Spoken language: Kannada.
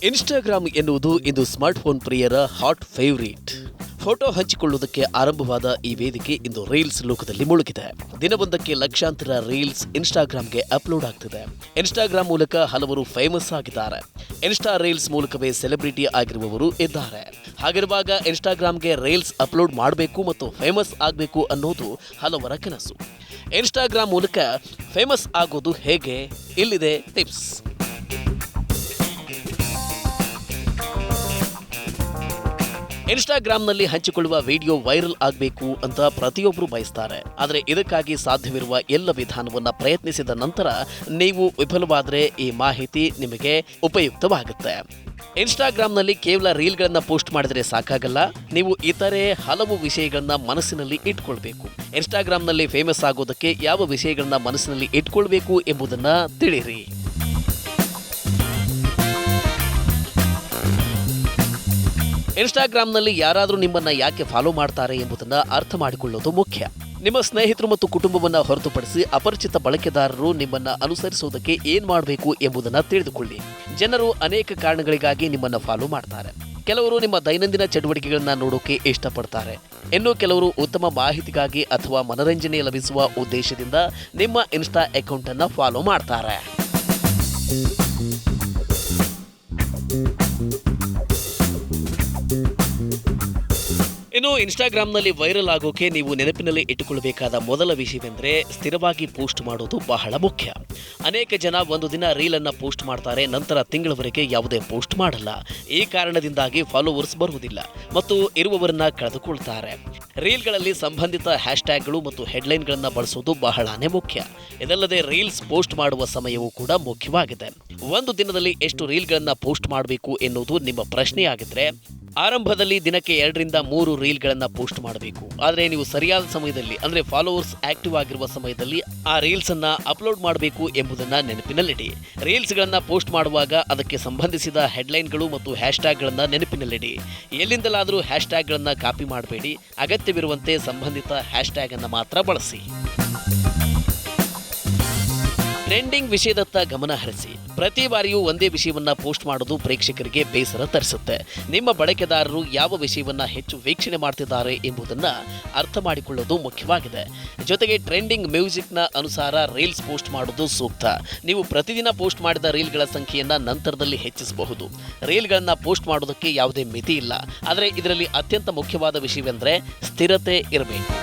ಇನ್ಸ್ಟಾಗ್ರಾಮ್ ಎನ್ನುವುದು ಇಂದು ಸ್ಮಾರ್ಟ್ಫೋನ್ ಪ್ರಿಯರ ಹಾಟ್ ಫೇವರಿಟ್. ಫೋಟೋ ಹಂಚಿಕೊಳ್ಳುವುದಕ್ಕೆ ಆರಂಭವಾದ ಈ ವೇದಿಕೆ ಇಂದು ರೀಲ್ಸ್ ಲೋಕದಲ್ಲಿ ಮುಳುಗಿದೆ. ದಿನವೊಂದಕ್ಕೆ ಲಕ್ಷಾಂತರ ರೀಲ್ಸ್ ಇನ್ಸ್ಟಾಗ್ರಾಮ್ಗೆ ಅಪ್ಲೋಡ್ ಆಗ್ತಿದೆ. ಇನ್ಸ್ಟಾಗ್ರಾಮ್ ಮೂಲಕ ಹಲವರು ಫೇಮಸ್ ಆಗಿದ್ದಾರೆ. ಇನ್ಸ್ಟಾ ರೀಲ್ಸ್ ಮೂಲಕವೇ ಸೆಲೆಬ್ರಿಟಿ ಆಗಿರುವವರು ಇದ್ದಾರೆ. ಹಾಗಿರುವಾಗ ಇನ್ಸ್ಟಾಗ್ರಾಮ್ಗೆ ರೀಲ್ಸ್ ಅಪ್ಲೋಡ್ ಮಾಡಬೇಕು ಮತ್ತು ಫೇಮಸ್ ಆಗಬೇಕು ಅನ್ನೋದು ಹಲವರ ಕನಸು. ಇನ್ಸ್ಟಾಗ್ರಾಮ್ ಮೂಲಕ ಫೇಮಸ್ ಆಗೋದು ಹೇಗೆ? ಇಲ್ಲಿದೆ ಟಿಪ್ಸ್. ಇನ್ಸ್ಟಾಗ್ರಾಮ್ನಲ್ಲಿ ಹಂಚಿಕೊಳ್ಳುವ ವಿಡಿಯೋ ವೈರಲ್ ಆಗಬೇಕು ಅಂತ ಪ್ರತಿಯೊಬ್ಬರು ಬಯಸ್ತಾರೆ. ಆದರೆ ಇದಕ್ಕಾಗಿ ಸಾಧ್ಯವಿರುವ ಎಲ್ಲ ವಿಧಾನವನ್ನು ಪ್ರಯತ್ನಿಸಿದ ನಂತರ ನೀವು ವಿಫಲವಾದರೆ ಈ ಮಾಹಿತಿ ನಿಮಗೆ ಉಪಯುಕ್ತವಾಗುತ್ತೆ. ಇನ್ಸ್ಟಾಗ್ರಾಮ್ನಲ್ಲಿ ಕೇವಲ ರೀಲ್ಗಳನ್ನು ಪೋಸ್ಟ್ ಮಾಡಿದರೆ ಸಾಕಾಗಲ್ಲ. ನೀವು ಇತರೆ ಹಲವು ವಿಷಯಗಳನ್ನ ಮನಸ್ಸಿನಲ್ಲಿ ಇಟ್ಕೊಳ್ಬೇಕು. ಇನ್ಸ್ಟಾಗ್ರಾಮ್ನಲ್ಲಿ ಫೇಮಸ್ ಆಗೋದಕ್ಕೆ ಯಾವ ವಿಷಯಗಳನ್ನ ಮನಸ್ಸಿನಲ್ಲಿ ಇಟ್ಕೊಳ್ಬೇಕು ಎಂಬುದನ್ನು ತಿಳಿಯಿರಿ. ಇನ್ಸ್ಟಾಗ್ರಾಮ್ನಲ್ಲಿ ಯಾರಾದರೂ ನಿಮ್ಮನ್ನ ಯಾಕೆ ಫಾಲೋ ಮಾಡ್ತಾರೆ ಎಂಬುದನ್ನು ಅರ್ಥ ಮಾಡಿಕೊಳ್ಳೋದು ಮುಖ್ಯ. ನಿಮ್ಮ ಸ್ನೇಹಿತರು ಮತ್ತು ಕುಟುಂಬವನ್ನು ಹೊರತುಪಡಿಸಿ ಅಪರಿಚಿತ ಬಳಕೆದಾರರು ನಿಮ್ಮನ್ನ ಅನುಸರಿಸುವುದಕ್ಕೆ ಏನ್ ಮಾಡಬೇಕು ಎಂಬುದನ್ನು ತಿಳಿದುಕೊಳ್ಳಿ. ಜನರು ಅನೇಕ ಕಾರಣಗಳಿಗಾಗಿ ನಿಮ್ಮನ್ನ ಫಾಲೋ ಮಾಡ್ತಾರೆ. ಕೆಲವರು ನಿಮ್ಮ ದೈನಂದಿನ ಚಟುವಟಿಕೆಗಳನ್ನ ನೋಡೋಕೆ ಇಷ್ಟಪಡ್ತಾರೆ. ಇನ್ನು ಕೆಲವರು ಉತ್ತಮ ಮಾಹಿತಿಗಾಗಿ ಅಥವಾ ಮನರಂಜನೆ ಲಭಿಸುವ ಉದ್ದೇಶದಿಂದ ನಿಮ್ಮ ಇನ್ಸ್ಟಾ ಅಕೌಂಟ್ ಅನ್ನ ಫಾಲೋ ಮಾಡ್ತಾರೆ. ಇನ್ನು ಇನ್ಸ್ಟಾಗ್ರಾಮ್ನಲ್ಲಿ ವೈರಲ್ ಆಗೋಕೆ ನೀವು ನೆನಪಿನಲ್ಲಿ ಇಟ್ಟುಕೊಳ್ಳಬೇಕಾದ ಮೊದಲ ವಿಷಯವೆಂದರೆ ಸ್ಥಿರವಾಗಿ ಪೋಸ್ಟ್ ಮಾಡೋದು ಬಹಳ ಮುಖ್ಯ. ಅನೇಕ ಜನ ಒಂದು ದಿನ ರೀಲನ್ನು ಪೋಸ್ಟ್ ಮಾಡ್ತಾರೆ, ನಂತರ ತಿಂಗಳವರೆಗೆ ಯಾವುದೇ ಪೋಸ್ಟ್ ಮಾಡಲ್ಲ. ಈ ಕಾರಣದಿಂದಾಗಿ ಫಾಲೋವರ್ಸ್ ಬರುವುದಿಲ್ಲ ಮತ್ತು ಇರುವವರನ್ನ ಕಳೆದುಕೊಳ್ತಾರೆ. ರೀಲ್ಗಳಲ್ಲಿ ಸಂಬಂಧಿತ ಹ್ಯಾಶ್ಟ್ಯಾಗ್ಗಳು ಮತ್ತು ಹೆಡ್ಲೈನ್ಗಳನ್ನು ಬಳಸೋದು ಬಹಳನೇ ಮುಖ್ಯ. ಇದಲ್ಲದೆ ರೀಲ್ಸ್ ಪೋಸ್ಟ್ ಮಾಡುವ ಸಮಯವೂ ಕೂಡ ಮುಖ್ಯವಾಗಿದೆ. ಒಂದು ದಿನದಲ್ಲಿ ಎಷ್ಟು ರೀಲ್ಗಳನ್ನು ಪೋಸ್ಟ್ ಮಾಡಬೇಕು ಎನ್ನುವುದು ನಿಮ್ಮ ಪ್ರಶ್ನೆಯಾಗಿದ್ರೆ ಆರಂಭದಲ್ಲಿ ದಿನಕ್ಕೆ 2 ರಿಂದ 3 ರೀಲ್ಗಳನ್ನು ಪೋಸ್ಟ್ ಮಾಡಬೇಕು. ಆದರೆ ನೀವು ಸರಿಯಾದ ಸಮಯದಲ್ಲಿ ಅಂದರೆ ಫಾಲೋವರ್ಸ್ ಆಕ್ಟಿವ್ ಆಗಿರುವ ಸಮಯದಲ್ಲಿ ಆ ರೀಲ್ಸ್ ಅನ್ನ ಅಪ್ಲೋಡ್ ಮಾಡಬೇಕು ಎಂಬುದನ್ನು ನೆನಪಿನಲ್ಲಿಡಿ. ರೀಲ್ಸ್ಗಳನ್ನು ಪೋಸ್ಟ್ ಮಾಡುವಾಗ ಅದಕ್ಕೆ ಸಂಬಂಧಿಸಿದ ಹೆಡ್ಲೈನ್ಗಳು ಮತ್ತು ಹ್ಯಾಶ್ಟ್ಯಾಗ್ಗಳನ್ನು ನೆನಪಿನಲ್ಲಿಡಿ. ಎಲ್ಲಿಂದಲಾದರೂ ಹ್ಯಾಶ್ಟ್ಯಾಗ್ಗಳನ್ನು ಕಾಪಿ ಮಾಡಬೇಡಿ. ಅಗತ್ಯವಿರುವಂತೆ ಸಂಬಂಧಿತ ಹ್ಯಾಶ್ಟ್ಯಾಗ್ ಅನ್ನು ಮಾತ್ರ ಬಳಸಿ. ಟ್ರೆಂಡಿಂಗ್ ವಿಷಯದತ್ತ ಗಮನ ಹರಿಸಿ. ಪ್ರತಿ ಬಾರಿಯೂ ಒಂದೇ ವಿಷಯವನ್ನ ಪೋಸ್ಟ್ ಮಾಡೋದು ಪ್ರೇಕ್ಷಕರಿಗೆ ಬೇಸರ ತರಿಸುತ್ತೆ. ನಿಮ್ಮ ಬಳಕೆದಾರರು ಯಾವ ವಿಷಯವನ್ನ ಹೆಚ್ಚು ವೀಕ್ಷಣೆ ಮಾಡ್ತಿದ್ದಾರೆ ಎಂಬುದನ್ನು ಅರ್ಥ ಮಾಡಿಕೊಳ್ಳೋದು ಮುಖ್ಯವಾಗಿದೆ. ಜೊತೆಗೆ ಟ್ರೆಂಡಿಂಗ್ ಮ್ಯೂಸಿಕ್ನ ಅನುಸಾರ ರೀಲ್ಸ್ ಪೋಸ್ಟ್ ಮಾಡೋದು ಸೂಕ್ತ. ನೀವು ಪ್ರತಿದಿನ ಪೋಸ್ಟ್ ಮಾಡಿದ ರೀಲ್ಗಳ ಸಂಖ್ಯೆಯನ್ನು ನಂತರದಲ್ಲಿ ಹೆಚ್ಚಿಸಬಹುದು. ರೀಲ್ಗಳನ್ನು ಪೋಸ್ಟ್ ಮಾಡೋದಕ್ಕೆ ಯಾವುದೇ ಮಿತಿ ಇಲ್ಲ. ಆದರೆ ಇದರಲ್ಲಿ ಅತ್ಯಂತ ಮುಖ್ಯವಾದ ವಿಷಯವೆಂದರೆ ಸ್ಥಿರತೆ ಇರಬೇಕು.